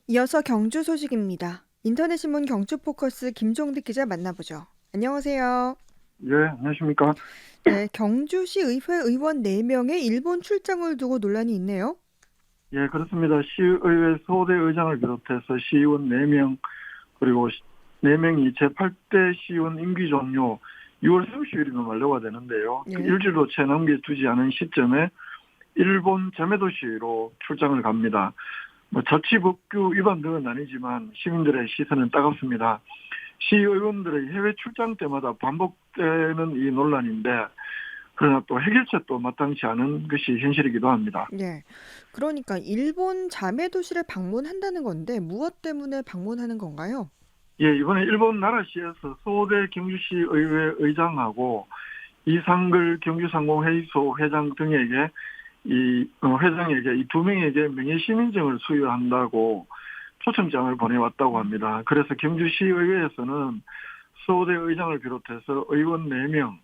이어서 경주 소식입니다. 인터넷신문 경주포커스 김종득 기자 만나보죠. 안녕하세요. 예, 안녕하십니까? 네, 경주시 의회 의원 4명의 일본 출장을 두고 논란이 있네요. 예, 그렇습니다. 시의회 소대 의장을 비롯해서 시의원 4명, 그리고 4명이 제8대 시의원 임기 종료 6월 30일이면 만료가 되는데요. 그 네. 일주일도 채 남겨두지 않은 시점에 일본 제메도시로 출장을 갑니다. 뭐 자치법규 위반 등은 아니지만 시민들의 시선은 따갑습니다. 시의원들의 해외 출장 때마다 반복되는 이 논란인데, 그러나 또 해결책도 마땅치 않은 것이 현실이기도 합니다. 네. 그러니까 일본 자매 도시를 방문한다는 건데 무엇 때문에 방문하는 건가요? 예, 이번에 일본 나라시에서 소대 경주시 의회 의장하고 이상글 경주상공회의소 회장 등에게 회장에게 이 두 명에게 명예시민증을 수여한다고 초청장을 보내왔다고 합니다. 그래서 경주시 의회에서는 소대 의장을 비롯해서 의원 4명,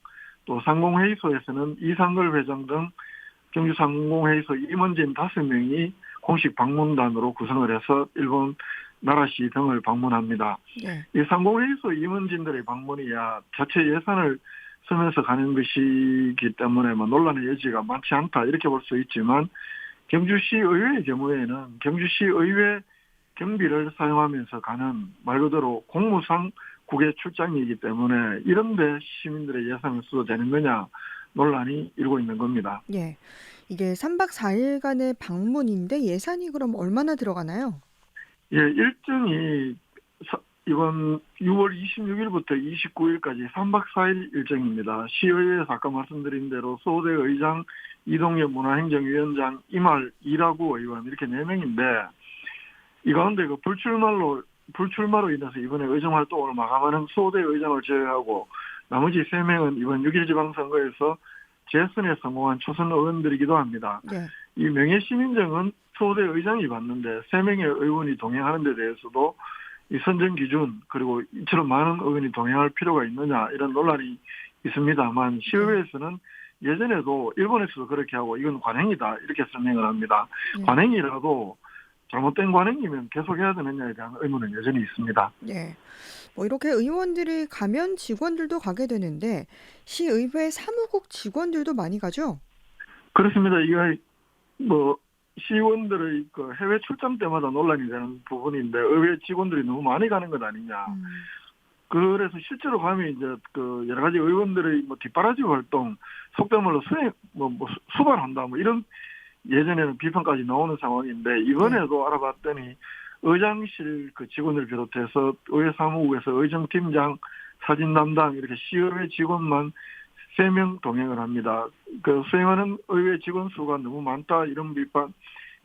또 상공회의소에서는 이상글 회장 등 경주상공회의소 임원진 5명이 공식 방문단으로 구성을 해서 일본 나라시 등을 방문합니다. 네. 이 상공회의소 임원진들의 방문이야 자체 예산을 쓰면서 가는 것이기 때문에 뭐 논란의 여지가 많지 않다 이렇게 볼 수 있지만, 경주시 의회의 경우에는 경주시 의회 경비를 사용하면서 가는 말 그대로 공무상 국외 출장이기 때문에 이런데 시민들의 예산을 써도 되는 거냐 논란이 일고 있는 겁니다. 예. 이게 3박 4일간의 방문인데 예산이 그럼 얼마나 들어가나요? 예, 일정이 이번 6월 26일부터 29일까지 3박 4일 일정입니다. 시의회에서 아까 말씀드린 대로 소대 의장, 이동엽 문화행정위원장, 이말 이라구 의원 이렇게 4명인데, 이 가운데 불출마로 인해서 이번에 의정 활동을 마감하는 소대 의장을 제외하고 나머지 3명은 이번 6일 지방선거에서 재선에 성공한 초선 의원들이기도 합니다. 네. 이 명예시민증은 소대 의장이 받는데 3명의 의원이 동행하는 데 대해서도 이 선정 기준, 그리고 이처럼 많은 의원이 동행할 필요가 있느냐 이런 논란이 있습니다만, 네. 시의회에서는 예전에도 일본에서도 그렇게 하고 이건 관행이다 이렇게 설명을 합니다. 네. 관행이라도 잘못된 관행이면 계속해야 되느냐에 대한 의문은 여전히 있습니다. 네. 뭐 이렇게 의원들이 가면 직원들도 가게 되는데 시의회 사무국 직원들도 많이 가죠? 그렇습니다. 이게 뭐 시의원들의 그 해외 출장 때마다 논란이 되는 부분인데, 의회 직원들이 너무 많이 가는 것 아니냐. 음. 그래서 실제로 가면 이제 그 여러 가지 의원들의 뭐 뒷바라지 활동, 속된 말로 수발한다 뭐 이런 예전에는 비판까지 나오는 상황인데, 네. 이번에도 알아봤더니 의장실 그 직원을 비롯해서 의회 사무국에서 의정팀장, 사진 담당 이렇게 시의회 직원만 3명 동행을 합니다. 그 수행하는 의회 직원 수가 너무 많다 이런 비판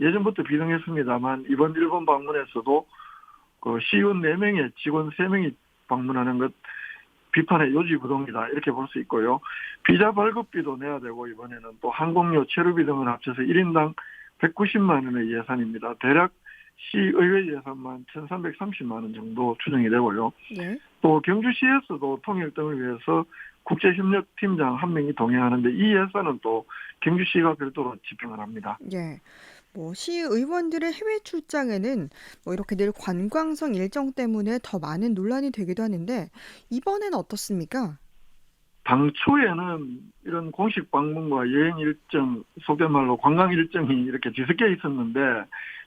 예전부터 비등했습니다만, 이번 일본 방문에서도 그 시의원 4명에 직원 3명이 방문하는 것 비판의 요지부동이다 이렇게 볼 수 있고요. 비자 발급비도 내야 되고 이번에는 또 항공료, 체류비 등을 합쳐서 1인당 190만 원의 예산입니다. 대략 시의회 예산만 1,330만 원 정도 추정이 되고요. 네. 또 경주시에서도 통일 등을 위해서 국제협력팀장 1명이 동행하는데, 이 예산은 또 경주시가 별도로 집행을 합니다. 예. 뭐 시의원들의 해외 출장에는 뭐 이렇게 늘 관광성 일정 때문에 더 많은 논란이 되기도 하는데 이번엔 어떻습니까? 당초에는 이런 공식 방문과 여행 일정, 속된 말로 관광 일정이 이렇게 뒤섞여 있었는데,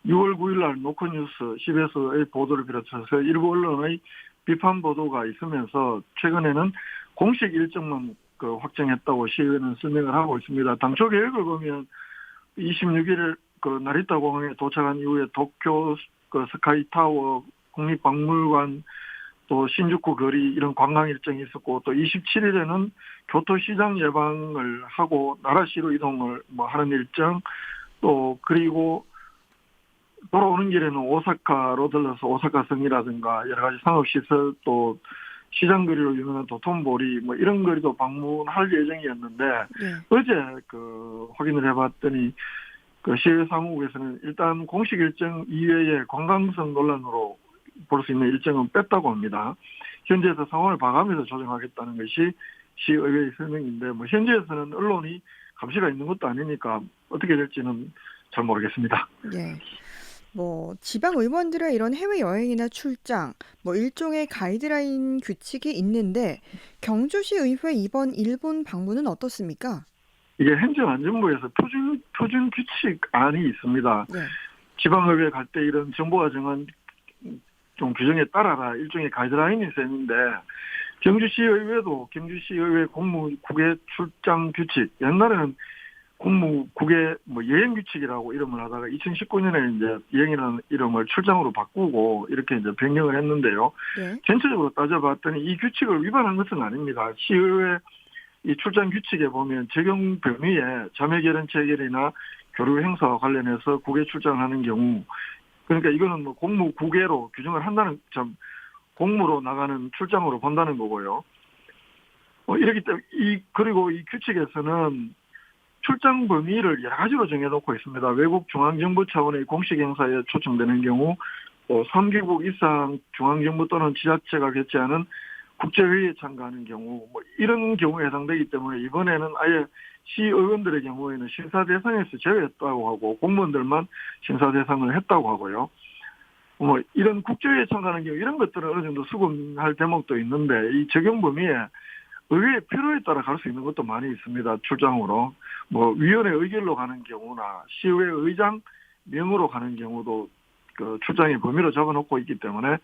6월 9일 날 노컷뉴스, CBS의 보도를 비롯해서 일부 언론의 비판 보도가 있으면서 최근에는 공식 일정만 그 확정했다고 시의회는 설명을 하고 있습니다. 당초 계획을 보면 26일 그 나리타 공항에 도착한 이후에 도쿄 그 스카이타워, 국립박물관, 또 신주쿠 거리 이런 관광 일정이 있었고, 또 27일에는 교토시장 예방을 하고 나라시로 이동을 뭐 하는 일정, 또 그리고 돌아오는 길에는 오사카로 들러서 오사카 성이라든가 여러 가지 상업시설, 또 시장거리로 유명한 도톤보리 뭐 이런 거리도 방문할 예정이었는데, 네. 어제 그 확인을 해봤더니 그 시외 사무국에서는 일단 공식 일정 이외에 관광성 논란으로 볼 수 있는 일정은 뺐다고 합니다. 현지에서 상황을 봐가면서 조정하겠다는 것이 시의회의 설명인데, 뭐 현지에서는 언론이 감시가 있는 것도 아니니까 어떻게 될지는 잘 모르겠습니다. 네. 뭐 지방 의원들의 이런 해외여행이나 출장, 뭐 일종의 가이드라인 규칙이 있는데 경주시 의회 이번 일본 방문은 어떻습니까? 이게 행정안전부에서 표준 규칙안이 있습니다. 네. 지방의회 갈 때 이런 정부가 정한 좀 규정에 따라라 일종의 가이드라인이 있었는데 경주시의회도 경주시의회 공무국외 출장 규칙 옛날에는 공무국외 뭐 여행 규칙이라고 이름을 하다가 2019년에 이제 여행이라는 이름을 출장으로 바꾸고 이렇게 이제 변경을 했는데요. 네. 전체적으로 따져봤더니 이 규칙을 위반한 것은 아닙니다. 시의회 이 출장 규칙에 보면 적용 범위에 자매결연 체결이나 교류 행사와 관련해서 국외 출장하는 경우 그러니까 이거는 뭐 공무 국외로 규정을 한다는 점 공무로 나가는 출장으로 본다는 거고요. 이렇기 때문에 그리고 이 규칙에서는 출장 범위를 여러 가지로 정해놓고 있습니다. 외국 중앙정부 차원의 공식 행사에 초청되는 경우, 3개국 이상 중앙정부 또는 지자체가 개최하는 국제회의에 참가하는 경우, 뭐 이런 경우에 해당되기 때문에 이번에는 아예 시의원들의 경우에는 심사 대상에서 제외했다고 하고 공무원들만 심사 대상을 했다고 하고요. 뭐 이런 국제회의에 참가하는 경우 이런 것들은 어느 정도 수긍할 대목도 있는데 이 적용 범위에 의회의 필요에 따라 갈 수 있는 것도 많이 있습니다. 출장으로. 뭐 위원회 의결로 가는 경우나 시의회 의장 명으로 가는 경우도 그 출장의 범위로 잡아놓고 있기 때문에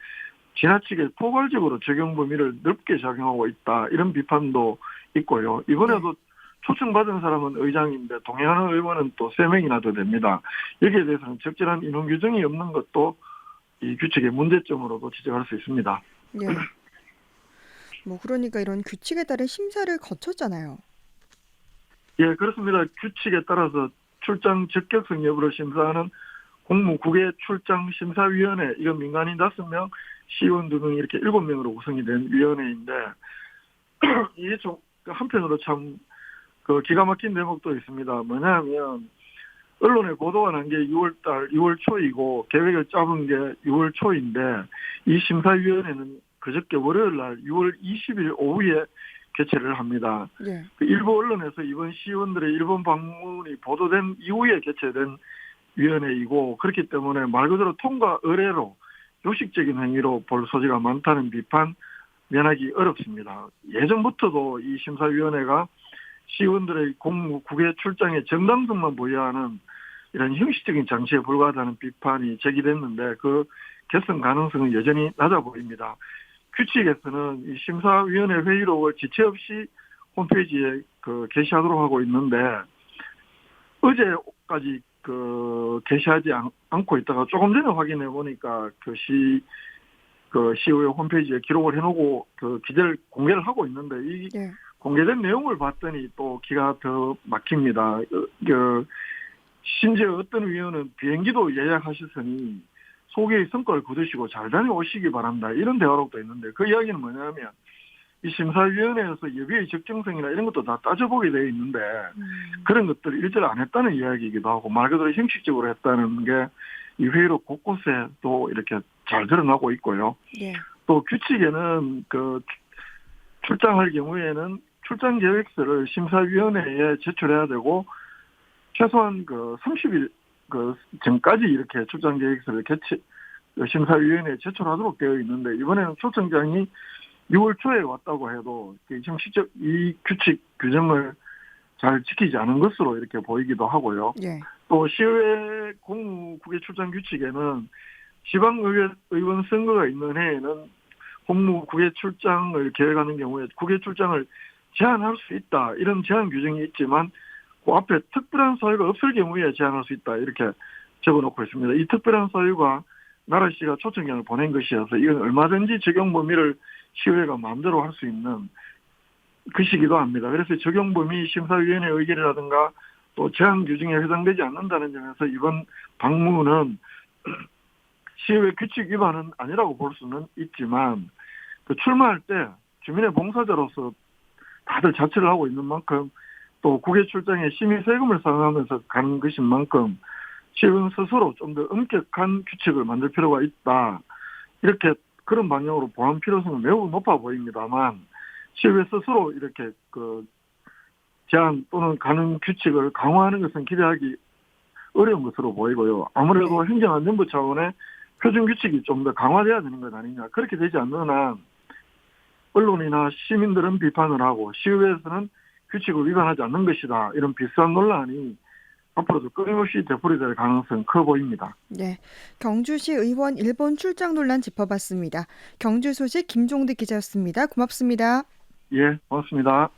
지나치게 포괄적으로 적용 범위를 넓게 작용하고 있다. 이런 비판도 있고요. 네. 이번에도 초청받은 사람은 의장인데 동행하는 의원은 또 3명이나 더 됩니다. 여기에 대해서는 적절한 인원 규정이 없는 것도 이 규칙의 문제점으로도 지적할 수 있습니다. 네. 뭐 그러니까 이런 규칙에 따른 심사를 거쳤잖아요. 예, 그렇습니다. 규칙에 따라서 출장 적격성 여부를 심사하는 공무국외 출장 심사위원회, 이건 민간인 5명, 시의원 2명 이렇게 7명으로 구성이 된 위원회인데 이게 좀 한편으로 참 그 기가 막힌 대목도 있습니다. 뭐냐면 언론에 보도가 난 게 6월 초이고 계획을 잡은 게 6월 초인데 이 심사위원회는 그저께 월요일 날 6월 20일 오후에 개최를 합니다. 네. 그 일부 언론에서 이번 시의원들의 일본 방문이 보도된 이후에 개최된 위원회이고 그렇기 때문에 말 그대로 통과 의례로 요식적인 행위로 볼 소지가 많다는 비판 면하기 어렵습니다. 예전부터도 이 심사위원회가 시의원들의 공무 국외 출장에 정당성만 부여하는 이런 형식적인 장치에 불과하다는 비판이 제기됐는데 그 개선 가능성은 여전히 낮아 보입니다. 규칙에서는 이 심사위원회 회의록을 지체 없이 홈페이지에 게시하도록 하고 있는데 어제까지 게시하지 않고 있다가 조금 전에 확인해 보니까 시의회 홈페이지에 기록을 해놓고 기재를 공개를 하고 있는데 이 네. 공개된 내용을 봤더니 또 기가 더 막힙니다. 심지어 어떤 위원은 비행기도 예약하셨으니 소개의 성과를 거두시고 잘 다녀오시기 바랍니다. 이런 대화록도 있는데 그 이야기는 뭐냐면 이 심사위원회에서 예비의 적정성이나 이런 것도 다 따져보게 되어 있는데 그런 것들을 일절 안 했다는 이야기이기도 하고 말 그대로 형식적으로 했다는 게 이 회의록 곳곳에 또 이렇게 잘 드러나고 있고요. 네. 또 규칙에는 출장할 경우에는 출장 계획서를 심사위원회에 제출해야 되고 최소한 30일 전까지 이렇게 출장 계획서를 심사위원회에 제출하도록 되어 있는데 이번에는 초청장이 6월 초에 왔다고 해도 형식적 이 규칙 규정을 잘 지키지 않은 것으로 이렇게 보이기도 하고요. 네. 또 시의회 공무국외 출장 규칙에는 지방의회 의원 선거가 있는 해에는 공무국외 출장을 계획하는 경우에 국외 출장을 제한할 수 있다. 이런 제한 규정이 있지만 그 앞에 특별한 사유가 없을 경우에 제한할 수 있다. 이렇게 적어놓고 있습니다. 이 특별한 사유가 나라시가 초청장을 보낸 것이어서 이건 얼마든지 적용 범위를 시의회가 마음대로 할 수 있는 것이기도 합니다. 그래서 적용 범위 심사위원회 의결이라든가 또 제한 규정에 해당되지 않는다는 점에서 이번 방문은 시의회 규칙 위반은 아니라고 볼 수는 있지만 출마할 때 주민의 봉사자로서 다들 자처를 하고 있는 만큼 또 국외 출장에 심의 세금을 상환하면서 가는 것인 만큼 시의원 스스로 좀 더 엄격한 규칙을 만들 필요가 있다. 이렇게 그런 방향으로 보완 필요성은 매우 높아 보입니다만 시의회 스스로 이렇게 제한 또는 가능 규칙을 강화하는 것은 기대하기 어려운 것으로 보이고요. 아무래도 행정안전부 차원의 표준 규칙이 좀 더 강화돼야 되는 것 아니냐. 그렇게 되지 않는 한 언론이나 시민들은 비판을 하고 시의회에서는 규칙을 위반하지 않는 것이다. 이런 비슷한 논란이 앞으로도 끊임없이 되풀이될 가능성이 커 보입니다. 네, 경주시 의원 일본 출장 논란 짚어봤습니다. 경주 소식 김종득 기자였습니다. 고맙습니다. 예, 고맙습니다.